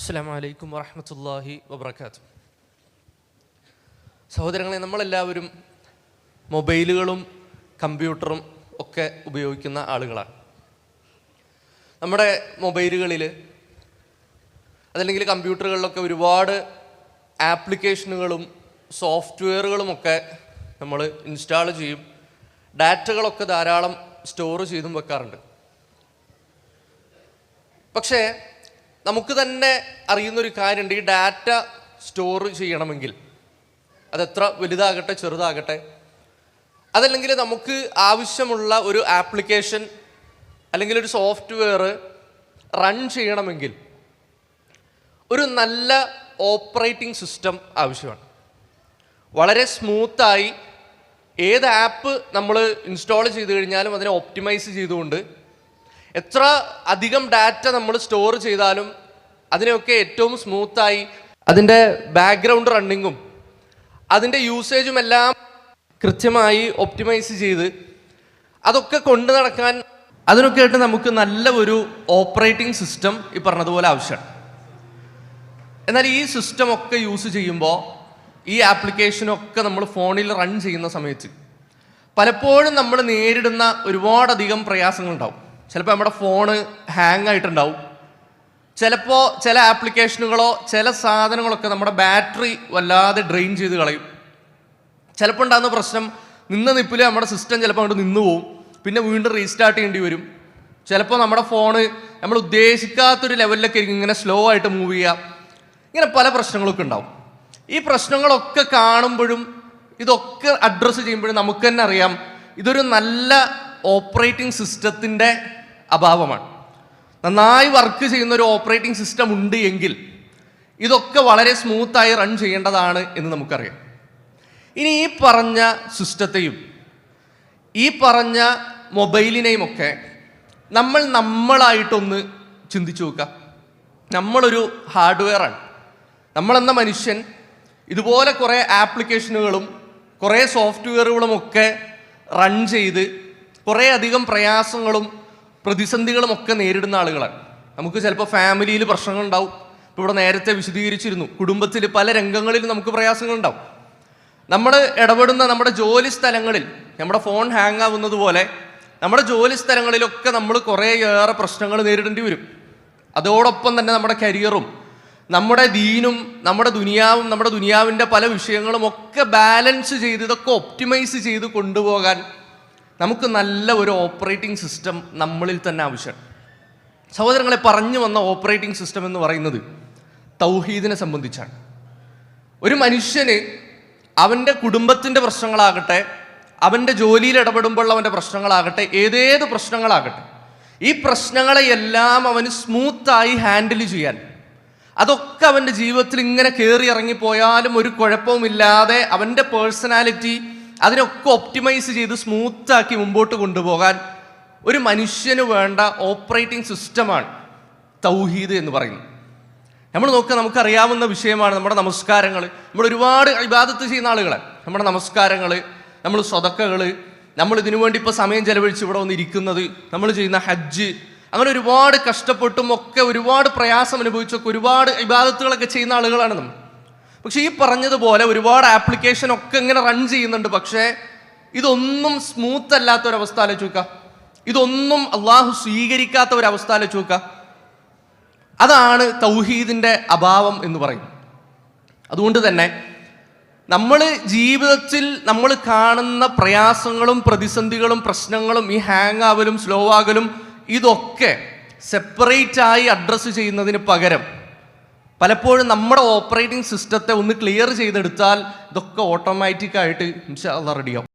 അസ്സലാമു അലൈക്കും വറഹ്മത്തുള്ളാഹി വബറകാതുഹു. സഹോദരങ്ങളെ, നമ്മളെല്ലാവരും മൊബൈലുകളും കമ്പ്യൂട്ടറും ഒക്കെ ഉപയോഗിക്കുന്ന ആളുകളാണ്. നമ്മുടെ മൊബൈലുകളിൽ അതല്ലെങ്കിൽ കമ്പ്യൂട്ടറുകളിലൊക്കെ ഒരുപാട് ആപ്ലിക്കേഷനുകളും സോഫ്റ്റ്വെയറുകളുമൊക്കെ നമ്മൾ ഇൻസ്റ്റാൾ ചെയ്യും. ഡാറ്റകളൊക്കെ ധാരാളം സ്റ്റോർ ചെയ്തും വെക്കാറുണ്ട്. പക്ഷേ നമുക്ക് തന്നെ അറിയുന്നൊരു കാര്യമുണ്ട്, ഈ ഡാറ്റ സ്റ്റോർ ചെയ്യണമെങ്കിൽ അതെത്ര വലുതാകട്ടെ ചെറുതാകട്ടെ, അതല്ലെങ്കിൽ നമുക്ക് ആവശ്യമുള്ള ഒരു ആപ്ലിക്കേഷൻ അല്ലെങ്കിൽ ഒരു സോഫ്റ്റ്വെയർ റൺ ചെയ്യണമെങ്കിൽ ഒരു നല്ല ഓപ്പറേറ്റിംഗ് സിസ്റ്റം ആവശ്യമാണ്. വളരെ സ്മൂത്തായി ഏത് ആപ്പ് നമ്മൾ ഇൻസ്റ്റാൾ ചെയ്ത് കഴിഞ്ഞാലും അതിനെ ഒപ്റ്റിമൈസ് ചെയ്തുകൊണ്ട് എത്ര അധികം ഡാറ്റ നമ്മൾ സ്റ്റോർ ചെയ്താലും അതിനെയൊക്കെ ഏറ്റവും സ്മൂത്തായി അതിൻ്റെ ബാക്ക്ഗ്രൗണ്ട് റണ്ണിങ്ങും അതിൻ്റെ യൂസേജും എല്ലാം കൃത്യമായി ഒപ്റ്റിമൈസ് ചെയ്ത് അതൊക്കെ കൊണ്ടു നടക്കാൻ അതിനൊക്കെ ആയിട്ട് നമുക്ക് നല്ല ഒരു ഓപ്പറേറ്റിംഗ് സിസ്റ്റം ഈ പറഞ്ഞതുപോലെ ആവശ്യമാണ്. എന്നാൽ ഈ സിസ്റ്റം ഒക്കെ യൂസ് ചെയ്യുമ്പോൾ ഈ ആപ്ലിക്കേഷനൊക്കെ നമ്മൾ ഫോണിൽ റൺ ചെയ്യുന്ന സമയത്ത് പലപ്പോഴും നമ്മൾ നേരിടുന്ന ഒരുപാടധികം പ്രയാസങ്ങളുണ്ടാവും. ചിലപ്പോൾ നമ്മുടെ ഫോണ് ഹാങ് ആയിട്ടുണ്ടാവും. ചിലപ്പോൾ ചില ആപ്ലിക്കേഷനുകളോ ചില സാധനങ്ങളൊക്കെ നമ്മുടെ ബാറ്ററി വല്ലാതെ ഡ്രെയിൻ ചെയ്ത് കളയും. ചിലപ്പോൾ ഉണ്ടാകുന്ന പ്രശ്നം നിന്ന നിപ്പിൽ നമ്മുടെ സിസ്റ്റം ചിലപ്പോൾ അങ്ങോട്ട് നിന്ന് പോവും, പിന്നെ വീണ്ടും റീസ്റ്റാർട്ട് ചെയ്യേണ്ടി വരും. ചിലപ്പോൾ നമ്മുടെ ഫോണ് നമ്മൾ ഉദ്ദേശിക്കാത്തൊരു ലെവലിലൊക്കെ ആയിരിക്കും ഇങ്ങനെ സ്ലോ ആയിട്ട് മൂവ് ചെയ്യുക. ഇങ്ങനെ പല പ്രശ്നങ്ങളൊക്കെ ഉണ്ടാവും. ഈ പ്രശ്നങ്ങളൊക്കെ കാണുമ്പോഴും ഇതൊക്കെ അഡ്രസ്സ് ചെയ്യുമ്പോഴും നമുക്ക് തന്നെ അറിയാം ഇതൊരു നല്ല ഓപ്പറേറ്റിംഗ് സിസ്റ്റത്തിൻ്റെ അഭാവമാണ്. നന്നായി വർക്ക് ചെയ്യുന്ന ഒരു ഓപ്പറേറ്റിംഗ് സിസ്റ്റം ഉണ്ട് എങ്കിൽ ഇതൊക്കെ വളരെ സ്മൂത്തായി റൺ ചെയ്യേണ്ടതാണ് എന്ന് നമുക്കറിയാം. ഇനി ഈ പറഞ്ഞ സിസ്റ്റത്തെയും ഈ പറഞ്ഞ മൊബൈലിനെയും ഒക്കെ നമ്മളായിട്ടൊന്ന് ചിന്തിച്ചു നോക്കുക. നമ്മളൊരു ഹാർഡ്വെയറാണ്. നമ്മളെന്ന മനുഷ്യൻ ഇതുപോലെ കുറേ ആപ്ലിക്കേഷനുകളും കുറേ സോഫ്റ്റ്വെയറുകളും ഒക്കെ റൺ ചെയ്ത് കുറേ അധികം പ്രയാസങ്ങളും പ്രതിസന്ധികളും ഒക്കെ നേരിടുന്ന ആളുകളാണ്. നമുക്ക് ചിലപ്പോൾ ഫാമിലിയിൽ പ്രശ്നങ്ങളുണ്ടാവും. ഇപ്പോൾ ഇവിടെ നേരത്തെ വിശദീകരിച്ചിരുന്നു, കുടുംബത്തിൽ പല രംഗങ്ങളിൽ നമുക്ക് പ്രയാസങ്ങളുണ്ടാവും. നമ്മൾ ഇടപെടുന്ന നമ്മുടെ ജോലി സ്ഥലങ്ങളിൽ നമ്മുടെ ഫോൺ ഹാങ് ആവുന്നത് പോലെ നമ്മുടെ ജോലി സ്ഥലങ്ങളിലൊക്കെ നമ്മൾ കുറേയേറെ പ്രശ്നങ്ങൾ നേരിടേണ്ടി വരും. അതോടൊപ്പം തന്നെ നമ്മുടെ കരിയറും നമ്മുടെ ദീനും നമ്മുടെ ദുനിയാവിൻ്റെ പല വിഷയങ്ങളും ഒക്കെ ബാലൻസ് ചെയ്ത് ഇതൊക്കെ ഒപ്റ്റിമൈസ് ചെയ്ത് കൊണ്ടുപോകാൻ നമുക്ക് നല്ല ഒരു ഓപ്പറേറ്റിംഗ് സിസ്റ്റം നമ്മളിൽ തന്നെ ആവശ്യമാണ്. സഹോദരങ്ങളെ, പറഞ്ഞു വന്ന ഓപ്പറേറ്റിംഗ് സിസ്റ്റം എന്ന് പറയുന്നത് തൗഹീദിനെ സംബന്ധിച്ചാണ്. ഒരു മനുഷ്യന് അവൻ്റെ കുടുംബത്തിൻ്റെ പ്രശ്നങ്ങളാകട്ടെ, അവൻ്റെ ജോലിയിൽ ഇടപെടുമ്പോൾ അവൻ്റെ പ്രശ്നങ്ങളാകട്ടെ, ഏതേത് പ്രശ്നങ്ങളാകട്ടെ, ഈ പ്രശ്നങ്ങളെയെല്ലാം അവന് സ്മൂത്തായി ഹാൻഡിൽ ചെയ്യാൻ, അതൊക്കെ അവൻ്റെ ജീവിതത്തിൽ ഇങ്ങനെ കയറി ഇറങ്ങിപ്പോയാലും ഒരു കുഴപ്പവുമില്ലാതെ അവൻ്റെ പേഴ്സണാലിറ്റി അതിനൊക്കെ ഒപ്റ്റിമൈസ് ചെയ്ത് സ്മൂത്താക്കി മുമ്പോട്ട് കൊണ്ടുപോകാൻ ഒരു മനുഷ്യന് വേണ്ട ഓപ്പറേറ്റിംഗ് സിസ്റ്റമാണ് തൗഹീദ് എന്ന് പറയുന്നത്. നമ്മൾ നോക്കുക, നമുക്കറിയാവുന്ന വിഷയമാണ് നമ്മുടെ നമസ്കാരങ്ങൾ. നമ്മൾ ഒരുപാട് ഇബാദത്ത് ചെയ്യുന്ന ആളുകളാണ്. നമ്മുടെ നമസ്കാരങ്ങൾ, നമ്മൾ സ്വതക്കകൾ, നമ്മൾ ഇതിനു വേണ്ടി ഇപ്പോൾ സമയം ചെലവഴിച്ച് ഇവിടെ വന്നിരിക്കുന്നത്, നമ്മൾ ചെയ്യുന്ന ഹജ്ജ്, അങ്ങനെ ഒരുപാട് കഷ്ടപ്പെട്ടും ഒക്കെ ഒരുപാട് പ്രയാസം അനുഭവിച്ചൊക്കെ ഒരുപാട് ഇബാദത്തുകളൊക്കെ ചെയ്യുന്ന ആളുകളാണ് നമ്മൾ. പക്ഷെ ഈ പറഞ്ഞതുപോലെ ഒരുപാട് ആപ്ലിക്കേഷൻ ഒക്കെ ഇങ്ങനെ റൺ ചെയ്യുന്നുണ്ട്. പക്ഷേ ഇതൊന്നും സ്മൂത്ത് അല്ലാത്ത ഒരവസ്ഥ ആലോചിച്ച് നോക്കുക. ഇതൊന്നും അള്ളാഹു സ്വീകരിക്കാത്ത ഒരവസ്ഥ ആലോചിച്ച് നോക്കുക. അതാണ് തൗഹീദിൻ്റെ അഭാവം എന്ന് പറയുന്നത്. അതുകൊണ്ട് തന്നെ നമ്മൾ ജീവിതത്തിൽ നമ്മൾ കാണുന്ന പ്രയാസങ്ങളും പ്രതിസന്ധികളും പ്രശ്നങ്ങളും ഈ ഹാങ് ആവലും സ്ലോ ആകലും ഇതൊക്കെ സെപ്പറേറ്റ് ആയി അഡ്രസ്സ് ചെയ്യുന്നതിന് പകരം പലപ്പോഴും നമ്മുടെ ഓപ്പറേറ്റിംഗ് സിസ്റ്റത്തെ ഒന്ന് ക്ലിയർ ചെയ്തെടുത്താൽ ഇതൊക്കെ ഓട്ടോമാറ്റിക്കായിട്ട് ഇൻഷാ അല്ലാഹ് റെഡിയാവും.